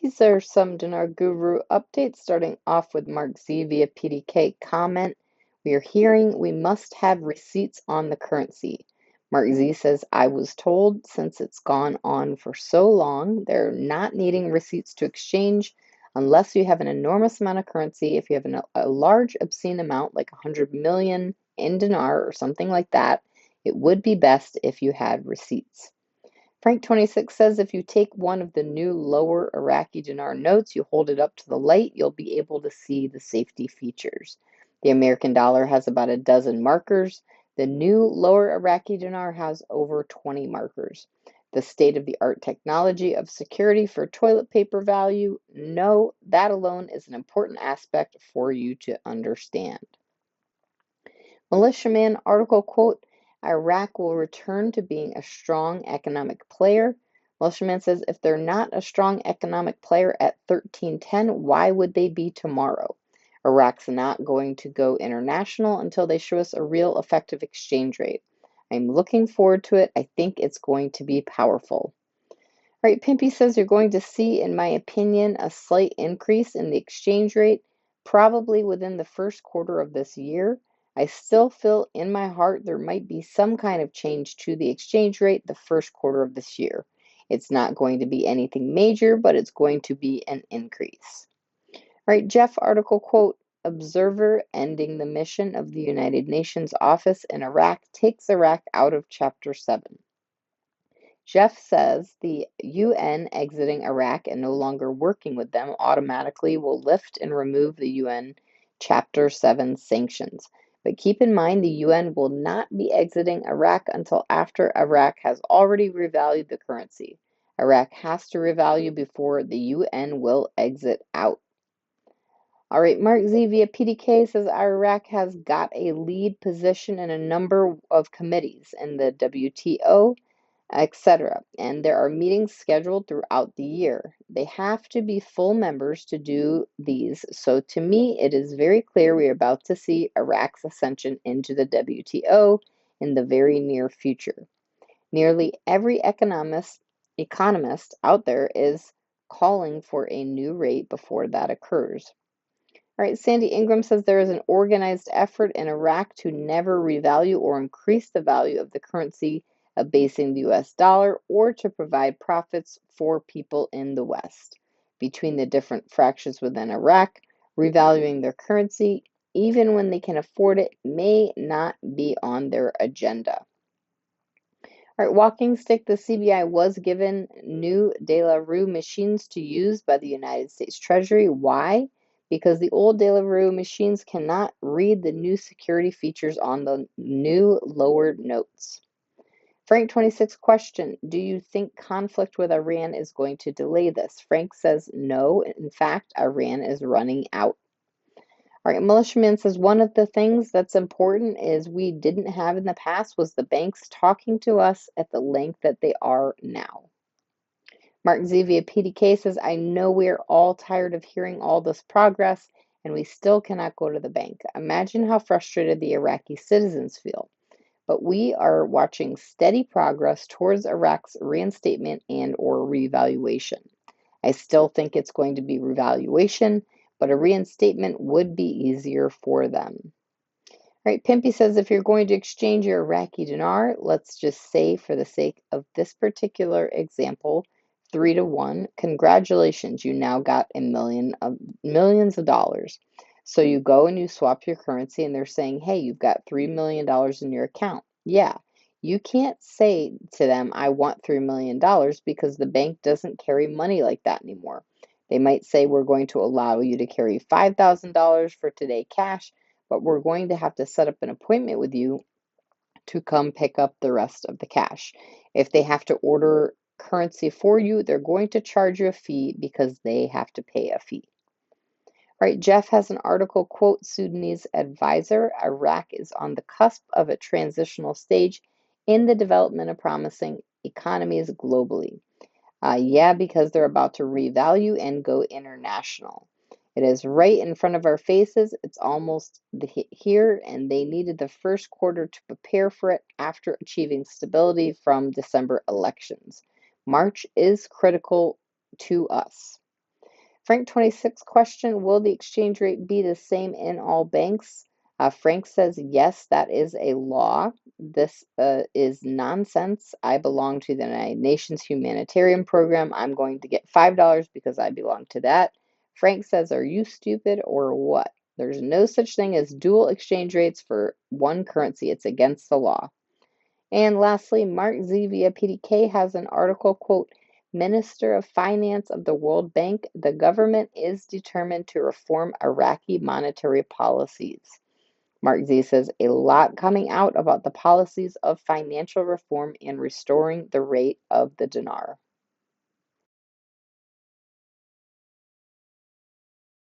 These are some Dinar Guru updates, starting off with Mark Z via PDK comment. We are hearing we must have receipts on the currency. Mark Z says, I was told since it's gone on for so long, they're not needing receipts to exchange unless you have an enormous amount of currency. If you have a large, obscene amount, like 100 million in dinar or something like that, it would be best if you had receipts. Frank26 says if you take one of the new lower Iraqi dinar notes, you hold it up to the light, you'll be able to see the safety features. The American dollar has about a dozen markers. The new lower Iraqi dinar has over 20 markers. The state-of-the-art technology of security for toilet paper value, no, that alone is an important aspect for you to understand. Militiaman article quote, Iraq will return to being a strong economic player. Militiaman says if they're not a strong economic player at 1310, why would they be tomorrow? Iraq's not going to go international until they show us a real effective exchange rate. I'm looking forward to it. I think it's going to be powerful. All right, Pimpy says you're going to see, in my opinion, a slight increase in the exchange rate, probably within the first quarter of this year. I still feel in my heart there might be some kind of change to the exchange rate the first quarter of this year. It's not going to be anything major, but it's going to be an increase. All right, Jeff article quote, Observer ending the mission of the United Nations office in Iraq takes Iraq out of Chapter 7. Jeff says the UN exiting Iraq and no longer working with them automatically will lift and remove the UN Chapter 7 sanctions. But keep in mind the UN will not be exiting Iraq until after Iraq has already revalued the currency. Iraq has to revalue before the UN will exit out. All right, Mark Z via PDK says Iraq has got a lead position in a number of committees in the WTO, etc. And there are meetings scheduled throughout the year. They have to be full members to do these. So to me, it is very clear we are about to see Iraq's ascension into the WTO in the very near future. Nearly every economist out there is calling for a new rate before that occurs. All right, Sandy Ingram says there is an organized effort in Iraq to never revalue or increase the value of the currency abasing the US dollar or to provide profits for people in the West. Between the different fractions within Iraq, revaluing their currency, even when they can afford it, may not be on their agenda. All right, walking stick, the CBI was given new De La Rue machines to use by the United States Treasury. Why? Because the old De La Rue machines cannot read the new security features on the new lowered notes. Frank26 question, do you think conflict with Iran is going to delay this? Frank says no. In fact, Iran is running out. All right, Militiaman says one of the things that's important is we didn't have in the past was the banks talking to us at the length that they are now. Mark Z via PDK says, I know we're all tired of hearing all this progress and we still cannot go to the bank. Imagine how frustrated the Iraqi citizens feel. But we are watching steady progress towards Iraq's reinstatement and or revaluation. I still think it's going to be revaluation, but a reinstatement would be easier for them. All right, Pimpy says if you're going to exchange your Iraqi dinar, let's just say for the sake of this particular example, 3-to-1, congratulations, you now got millions of dollars. So you go and you swap your currency and they're saying, hey, you've got $3 million in your account. Yeah, you can't say to them, I want $3 million because the bank doesn't carry money like that anymore. They might say, we're going to allow you to carry $5,000 for today cash, but we're going to have to set up an appointment with you to come pick up the rest of the cash. If they have to order currency for you, they're going to charge you a fee because they have to pay a fee. All right, Jeff has an article, quote, Sudanese advisor, Iraq is on the cusp of a transitional stage in the development of promising economies globally. Yeah, because they're about to revalue and go international. It is right in front of our faces. It's almost here, and they needed the first quarter to prepare for it after achieving stability from December elections. March is critical to us. Frank 26 question, will the exchange rate be the same in all banks? Frank says, yes, that is a law. This is nonsense. I belong to the United Nations humanitarian program. I'm going to get $5 because I belong to that. Frank says, are you stupid or what? There's no such thing as dual exchange rates for one currency. It's against the law. And lastly, Mark Z via PDK has an article, quote, Minister of Finance of the World Bank, the government is determined to reform Iraqi monetary policies. Mark Z says a lot coming out about the policies of financial reform and restoring the rate of the dinar.